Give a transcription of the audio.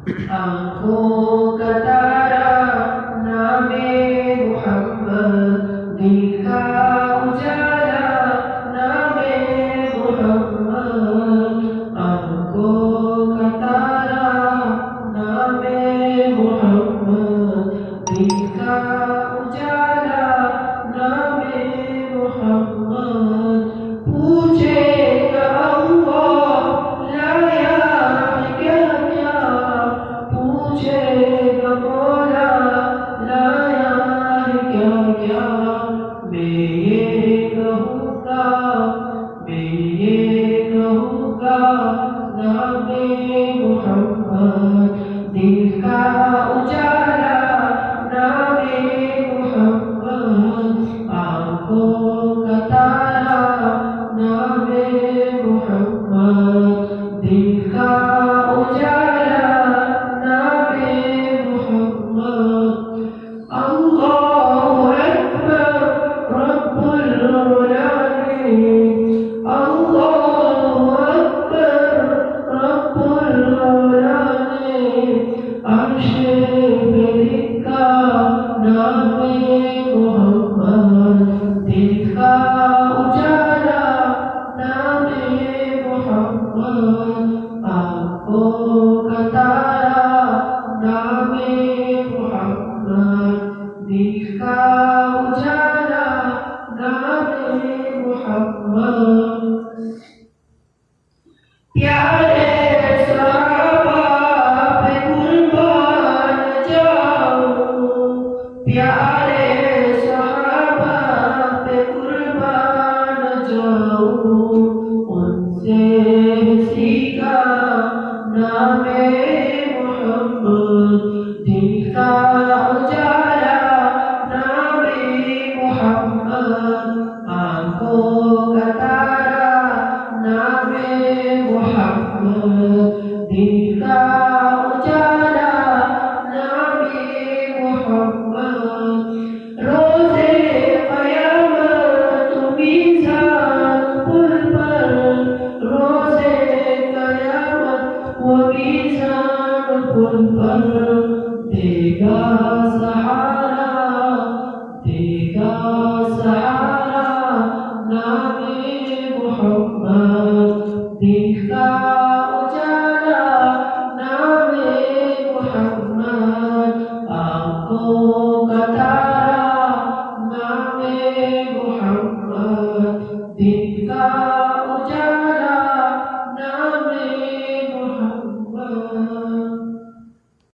آنکھوں کا تارا نام محمد، دل کا اجالا نام محمد، آنکھوں کا تارا نام محمد، دل کا اجالا نام محمد، پوچھے گا اللہ لایا ہے کیا کیا، پوچھے گا مولا لایا ہے کیا کیا، میں یہ کہوں گا، میں یہ کہوں گا نام محمد، دل کا اجالا نام محمد، آنکھوں کا تارا نام محمد، دل کا اجالا نام محمد، اللہ اکبر رب العالمین، اللہ اکبر رب العالمین، عرش پہ لکھا نام محمد، دل کا اجالا نام محمد، آنکھوں کا تارا نام محمد، دل کا اجالا نام محمد، پیارے صحابہ پہ قربان جاؤں، پیارے صحابہ پہ قربان جاؤں، ان سے سیکھا نام محمد، دل کا اجالا نام محمد، آنکھوں کا تارا نام محمد، دل کا اجالا نام محمد، روزے قیامت میزان پل پر، روزے قیامت و میزان پل پر، دے گا